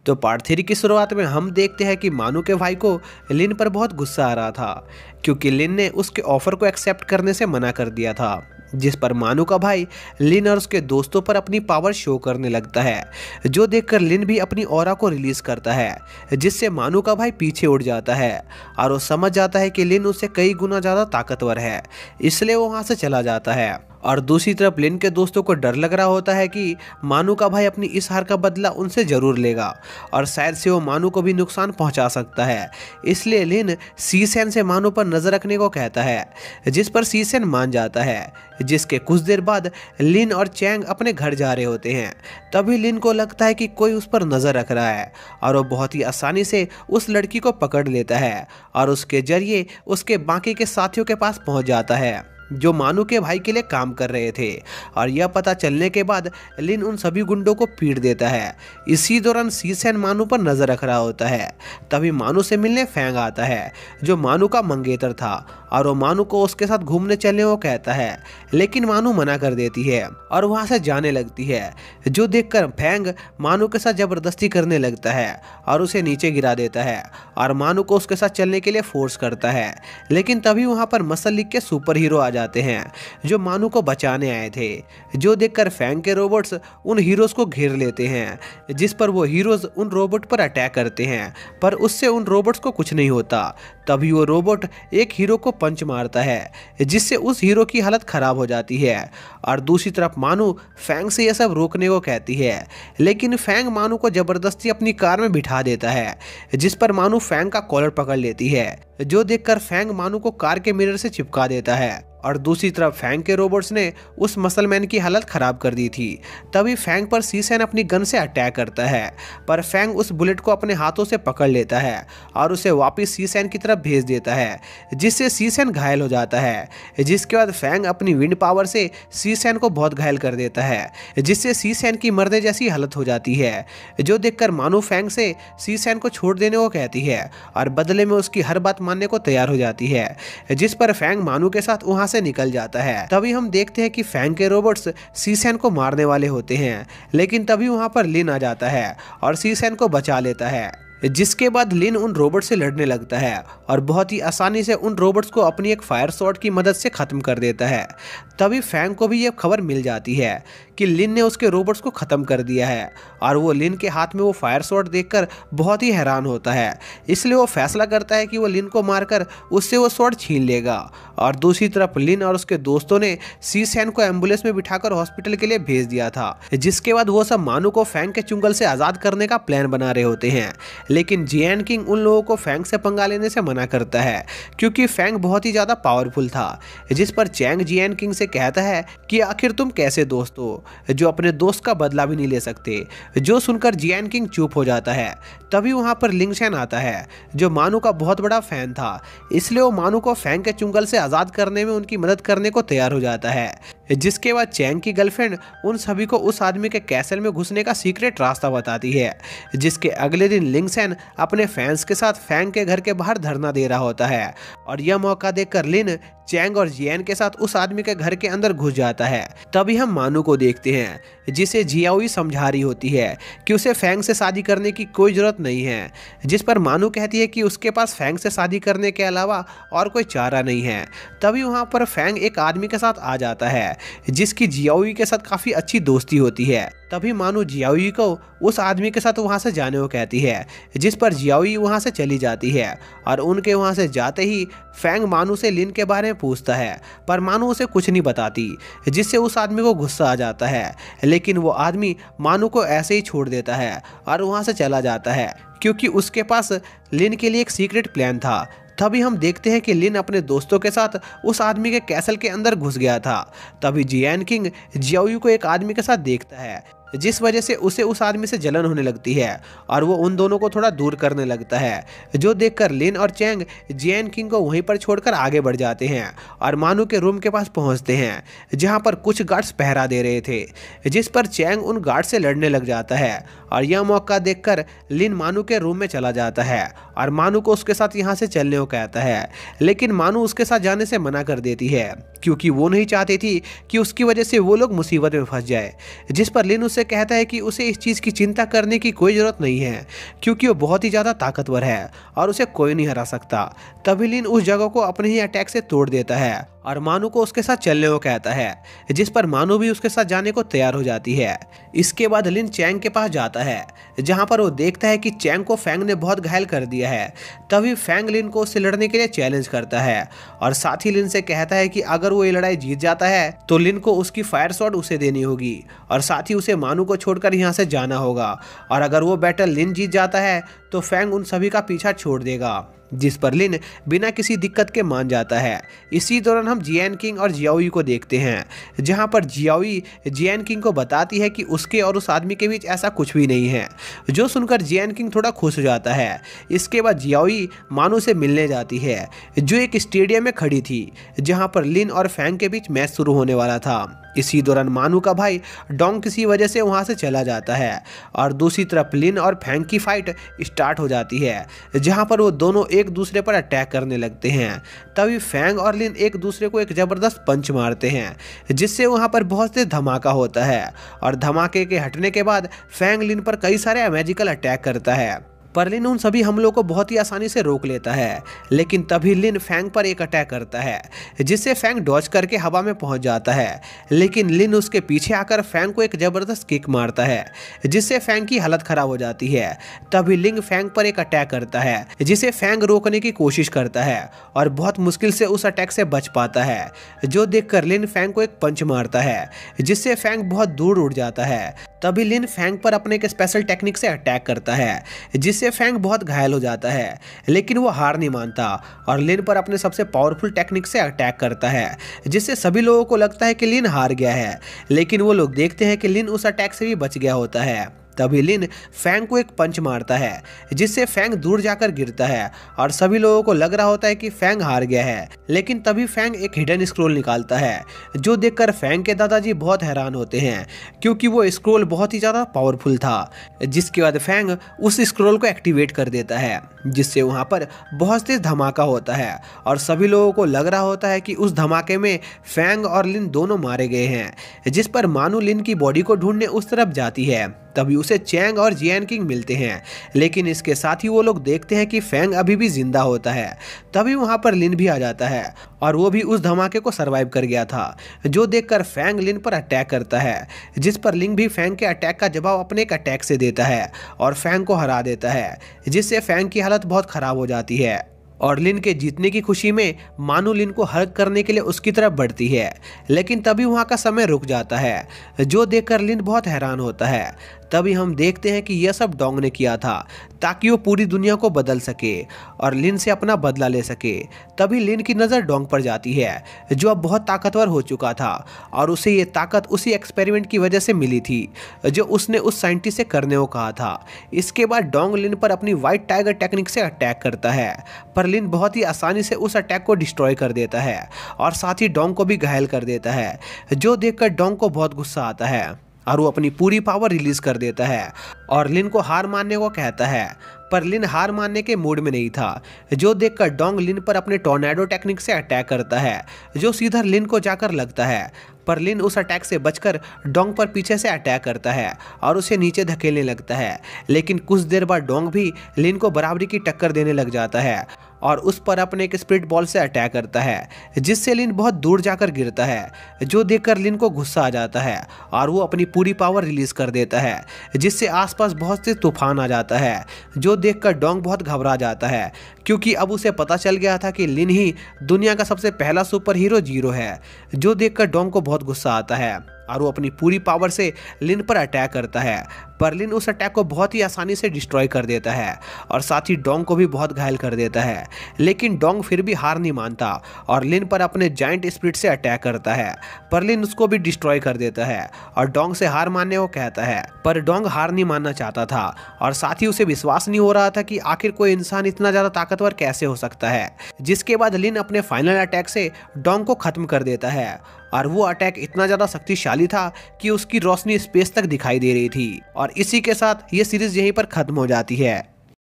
तो पार्ट 3 की शुरुआत में हम देखते हैं कि मानू के भाई को लिन पर बहुत गुस्सा आ रहा था क्योंकि लिन ने उसके ऑफर को एक्सेप्ट करने से मना कर दिया था। जिस पर मानू का भाई लिन और उसके दोस्तों पर अपनी पावर शो करने लगता है, जो देखकर लिन भी अपनी ऑरा को रिलीज करता है, जिससे मानू का भाई पीछे उड़ जाता है और वो समझ जाता है कि लिन उससे कई गुना ज़्यादा ताकतवर है, इसलिए वो वहाँ से चला जाता है। और दूसरी तरफ लिन के दोस्तों को डर लग रहा होता है कि मानू का भाई अपनी इस हार का बदला उनसे जरूर लेगा और शायद से वो मानू को भी नुकसान पहुंचा सकता है। इसलिए लिन शीसेन से मानू पर नजर रखने को कहता है, जिस पर शीसेन मान जाता है। जिसके कुछ देर बाद लिन और चैंग अपने घर जा रहे होते हैं। तभी लिन को लगता है कि कोई उस पर नजर रख रहा है और वो बहुत ही आसानी से उस लड़की को पकड़ लेता है और उसके जरिए उसके बाकी के साथियों के पास पहुंच जाता है जो मानू के भाई के लिए काम कर रहे थे। और यह पता चलने के बाद लिन उन सभी गुंडों को पीट देता है। इसी दौरान शीसेन मानू पर नजर रख रहा होता है। तभी मानू से मिलने फैंग आता है जो मानू का मंगेतर था और वो मानू को उसके साथ घूमने चलने को कहता है, लेकिन मानू मना कर देती है और वहां से जाने लगती है। जो देखकर फैंग मानू के साथ जबरदस्ती करने लगता है और उसे नीचे गिरा देता है और मानू को उसके साथ चलने के लिए फोर्स करता है। लेकिन तभी वहां पर मसल लीग के सुपर हीरो आ जाते हैं जो मानू को बचाने आए थे। जो देखकर फैंग के रोबोट्स उन हीरोज को घेर लेते हैं, जिस पर वो हीरोज उन रोबोट पर अटैक करते हैं, पर उससे उन रोबोट्स को कुछ नहीं होता। तभी वो रोबोट एक हीरो को पंच मारता है, जिससे उस हीरो की हालत खराब हो जाती है। और दूसरी तरफ मानू फैंग से यह सब रोकने को कहती है, लेकिन फैंग मानू को जबरदस्ती अपनी कार में बिठा देता है, जिस पर मानू फैंग का कॉलर पकड़ लेती है। जो देखकर फैंग मानू को कार के मिरर से चिपका देता है और दूसरी तरफ फैंग के रोबोट्स ने उस मसलमैन की हालत खराब कर दी थी। तभी फैंग पर शीसेन अपनी गन से अटैक करता है, पर फैंग उस बुलेट को अपने हाथों से पकड़ लेता है और उसे वापस शीसेन की तरफ भेज देता है, जिससे शीसेन घायल हो जाता है। जिसके बाद फैंग अपनी विंड पावर से शीसेन को बहुत घायल कर देता है, जिससे शीसेन की मरने जैसी हालत हो जाती है। जो देखकर मानू फैंग से शीसेन को छोड़ देने को कहती है और बदले में उसकी हर बात मानने को तैयार हो जाती है, जिस पर फैंग मानू के साथ वहां से निकल जाता है। तभी हम देखते हैं कि फैंग के रोबोट्स शीसेन को मारने वाले होते हैं, लेकिन तभी वहां पर लिन आ जाता है और शीसेन को बचा लेता है। जिसके बाद लिन उन रोबोट से लड़ने लगता है और बहुत ही आसानी से उन रोबोट्स को अपनी एक फायर शॉट की मदद से खत्म कर देता है। तभी फैंग को भी यह खबर मिल जाती है कि लिन ने उसके रोबोट्स को खत्म कर दिया है और वो लिन के हाथ में वो फायर शॉट देखकर बहुत ही हैरान होता है। इसलिए वो फैसला करता है कि वो लिन को मारकर उससे वो शॉट छीन लेगा। और दूसरी तरफ लिन और उसके दोस्तों ने शीसेन को एम्बुलेंस में बिठाकर हॉस्पिटल के लिए भेज दिया था। जिसके बाद वो सब मानू को फैंग के चुंगल से आजाद करने का प्लान बना रहे होते हैं, लेकिन जियान किंग उन लोगों को फैंग से पंगा लेने से मना करता है क्योंकि फैंग बहुत ही ज्यादा पावरफुल था। जिस पर चैंग जियान किंग से कहता है कि आखिर तुम कैसे दोस्त हो जो अपने दोस्त का बदला भी नहीं ले सकते। जो सुनकर जियान किंग चुप हो जाता है। तभी वहां पर लिंगशेन आता है जो मानू का बहुत बड़ा फैन था, इसलिए वो मानू को फैंग के चुंगल से आजाद करने में उनकी मदद करने को तैयार हो जाता है। जिसके बाद चैंग की गर्लफ्रेंड उन सभी को उस आदमी के कैसल में घुसने का सीक्रेट रास्ता बताती है। जिसके अगले दिन लिंगशेन अपने फैंस के साथ फैंग के घर के बाहर धरना दे रहा होता है और यह मौका देखकर लिन चैंग और जियान के साथ उस आदमी के घर के अंदर घुस जाता है। तभी हम मानू को देखते हैं जिसे जियाओई समझा रही होती है कि उसे फैंग से शादी करने की कोई जरूरत नहीं है, जिस पर मानू कहती है कि उसके पास फैंग से शादी करने के अलावा और कोई चारा नहीं है। तभी वहां पर फैंग एक आदमी के साथ आ जाता है जिसकी जियाओई के साथ काफी अच्छी दोस्ती होती है। तभी मानू जियाओई को उस आदमी के साथ वहां से जाने को कहती है, जिस पर जियाओई वहां से चली जाती है और उनके वहां से जाते ही फैंग मानू से लिन के बारे में पूछता है, पर मानू उसे कुछ नहीं बताती, जिससे उस आदमी को गुस्सा आ जाता है। लेकिन वो आदमी मानू को ऐसे ही छोड़ देता है और वहां से चला जाता है क्योंकि उसके पास लिन के लिए एक सीक्रेट प्लान था। तभी हम देखते हैं कि लिन अपने दोस्तों के साथ उस आदमी के कैसल के अंदर घुस गया था। तभी जियान किंग जियाओई को एक आदमी के साथ देखता है, जिस वजह से उसे उस आदमी से जलन होने लगती है और वो उन दोनों को थोड़ा दूर करने लगता है। जो देखकर लिन और चैंग जियान किंग को वहीं पर छोड़कर आगे बढ़ जाते हैं और मानू के रूम के पास पहुंचते हैं, जहां पर कुछ गार्ड्स पहरा दे रहे थे। जिस पर चैंग उन गार्ड से लड़ने लग जाता है और यह मौका देखकर लिन मानू के रूम में चला जाता है और मानू को उसके साथ यहाँ से चलने को कहता है, लेकिन मानू उसके साथ जाने से मना कर देती है क्योंकि वो नहीं चाहती थी कि उसकी वजह से वो लोग मुसीबत में फंस जाए। जिस पर लिन उससे कहता है कि उसे इस चीज़ की चिंता करने की कोई ज़रूरत नहीं है क्योंकि वो बहुत ही ज़्यादा ताकतवर है और उसे कोई नहीं हरा सकता। तभी लिन उस जगह को अपने ही अटैक से तोड़ देता है और मानू को उसके साथ चलने को कहता है, जिस पर मानू भी उसके साथ जाने को तैयार हो जाती है। इसके बाद लिन चैंग के पास जाता है जहां पर वो देखता है कि चैंग को फैंग ने बहुत घायल कर दिया है। तभी फैंग लिन को उससे लड़ने के लिए चैलेंज करता है और साथ ही लिन से कहता है कि अगर वो ये लड़ाई जीत जाता है तो लिन को उसकी फायर शॉट उसे देनी होगी और साथ ही उसे मानू को छोड़कर यहाँ से जाना होगा, और अगर वो बैटल लिन जीत जाता है तो फैंग उन सभी का पीछा छोड़ देगा। जिस पर लिन बिना किसी दिक्कत के मान जाता है। इसी दौरान हम जियान किंग और जियाओई को देखते हैं जहां पर जियाओई जियान किंग को बताती है कि उसके और उस आदमी के बीच ऐसा कुछ भी नहीं है, जो सुनकर जियान किंग थोड़ा खुश हो जाता है। इसके बाद जियाओई मानू से मिलने जाती है जो एक स्टेडियम में खड़ी थी जहां पर लिन और फैंग के बीच मैच शुरू होने वाला था। इसी दौरान मानू का भाई डोंग किसी वजह से वहां से चला जाता है और दूसरी तरफ लिन और फैंग की फाइट स्टार्ट हो जाती है जहां पर वो दोनों एक दूसरे पर अटैक करने लगते हैं। तभी फैंग और लिन एक दूसरे को एक जबरदस्त पंच मारते हैं जिससे वहां पर बहुत से धमाका होता है और धमाके के हटने के बाद फैंग लिन पर कई सारे मैजिकल अटैक करता है, पर लिन उन सभी हमलों को बहुत ही आसानी से रोक लेता है। लेकिन तभी लिन फैंग पर एक अटैक करता है जिससे फैंग डॉज करके हवा में पहुंच जाता है, लेकिन लिन उसके पीछे आकर फैंग को एक जबरदस्त किक मारता है जिससे फैंग की हालत खराब हो जाती है। तभी लिंग फैंग पर एक अटैक करता है जिसे फैंग रोकने की कोशिश करता है और बहुत मुश्किल से उस अटैक से बच पाता है, जो देखकर लिन फैंग को एक पंच मारता है जिससे फैंग बहुत दूर उड़ जाता है। तभी लिन फैंग पर अपने एक स्पेशल टेक्निक से अटैक करता है जिससे फैंग बहुत घायल हो जाता है, लेकिन वो हार नहीं मानता और लिन पर अपने सबसे पावरफुल टेक्निक से अटैक करता है जिससे सभी लोगों को लगता है कि लिन हार गया है, लेकिन वो लोग देखते हैं कि लिन उस अटैक से भी बच गया होता है। तभी लिन फैंग को एक पंच मारता है जिससे फैंग दूर जाकर गिरता है और सभी लोगों को लग रहा होता है कि फैंग हार गया है, लेकिन तभी फैंग एक हिडन स्क्रोल निकालता है जो देखकर फैंग के दादाजी बहुत हैरान होते हैं क्योंकि वो स्क्रोल बहुत ही ज़्यादा पावरफुल था। जिसके बाद फैंग उस स्क्रोल को एक्टिवेट कर देता है जिससे वहाँ पर बहुत तेज धमाका होता है और सभी लोगों को लग रहा होता है कि उस धमाके में फैंग और लिन दोनों मारे गए हैं। जिस पर मानू लिन की बॉडी को ढूंढने उस तरफ जाती है, तभी उसे चैंग और जियान किंग मिलते हैं, लेकिन इसके साथ ही वो लोग देखते हैं कि फैंग अभी भी जिंदा होता है। तभी वहां पर लिन भी आ जाता है और वो भी उस धमाके को सरवाइव कर गया था, जो देखकर फैंग लिन पर अटैक करता है, जिस पर लिन भी फैंग के अटैक का जवाब अपने एक अटैक से देता है और फैंग को हरा देता है, जिससे फैंग की हालत बहुत खराब हो जाती है और लिन के जीतने की खुशी में मानू लिन को हग करने के लिए उसकी तरफ बढ़ती है, लेकिन तभी वहां का समय रुक जाता है, जो देखकर लिन बहुत हैरान होता है। तभी हम देखते हैं कि यह सब डोंग ने किया था ताकि वो पूरी दुनिया को बदल सके और लिन से अपना बदला ले सके। तभी लिन की नज़र डोंग पर जाती है जो अब बहुत ताकतवर हो चुका था और उसे ये ताकत उसी एक्सपेरिमेंट की वजह से मिली थी जो उसने उस साइंटिस्ट से करने को कहा था। इसके बाद डोंग लिन पर अपनी व्हाइट टाइगर टेक्निक से अटैक करता है, पर लिन बहुत ही आसानी से उस अटैक को डिस्ट्रॉय कर देता है और साथ ही डोंग को भी घायल कर देता है, जो देखकर डोंग को बहुत गुस्सा आता है और वो अपनी पूरी पावर रिलीज कर देता है और लिन को हार मानने को कहता है, पर लिन हार मानने के मूड में नहीं था, जो देखकर डोंग लिन पर अपने टॉर्नेडो टेक्निक से अटैक करता है जो सीधा लिन को जाकर लगता है, पर लिन उस अटैक से बचकर डोंग पर पीछे से अटैक करता है और उसे नीचे धकेलने लगता है, लेकिन कुछ देर बाद डोंग भी लिन को बराबरी की टक्कर देने लग जाता है और उस पर अपने एक स्पिरिट बॉल से अटैक करता है, जिससे लिन बहुत दूर जाकर गिरता है, जो देखकर लिन को गुस्सा आ जाता है और वो अपनी पूरी पावर रिलीज कर देता है, जिससे आसपास बहुत से तूफान आ जाता है, जो देखकर डोंग बहुत घबरा जाता है क्योंकि अब उसे पता चल गया था कि लिन ही दुनिया का सबसे पहला सुपर हीरो जीरो है, जो देखकर डोंग को बहुत गुस्सा आता है और वो अपनी पूरी पावर से लिन पर अटैक करता है, पर लिन उस अटैक को बहुत ही आसानी से डिस्ट्रॉय कर देता है और साथ ही डोंग को भी बहुत घायल कर देता है, लेकिन डोंग फिर भी हार नहीं मानता और लिन पर अपने जाइंट स्पिरिट से अटैक करता है, पर लिन उसको भी डिस्ट्रॉय कर देता है और डोंग से हार मानने को कहता है, पर डोंग हार नहीं मानना चाहता था और साथ ही उसे विश्वास नहीं हो रहा था कि आखिर कोई इंसान इतना ज़्यादा ताकतवर कैसे हो सकता है। जिसके बाद लिन अपने फाइनल अटैक से डोंग को खत्म कर देता है और वो अटैक इतना ज़्यादा शक्तिशाली था कि उसकी रोशनी स्पेस तक दिखाई दे रही थी। और इसी के साथ ये सीरीज यहीं पर खत्म हो जाती है।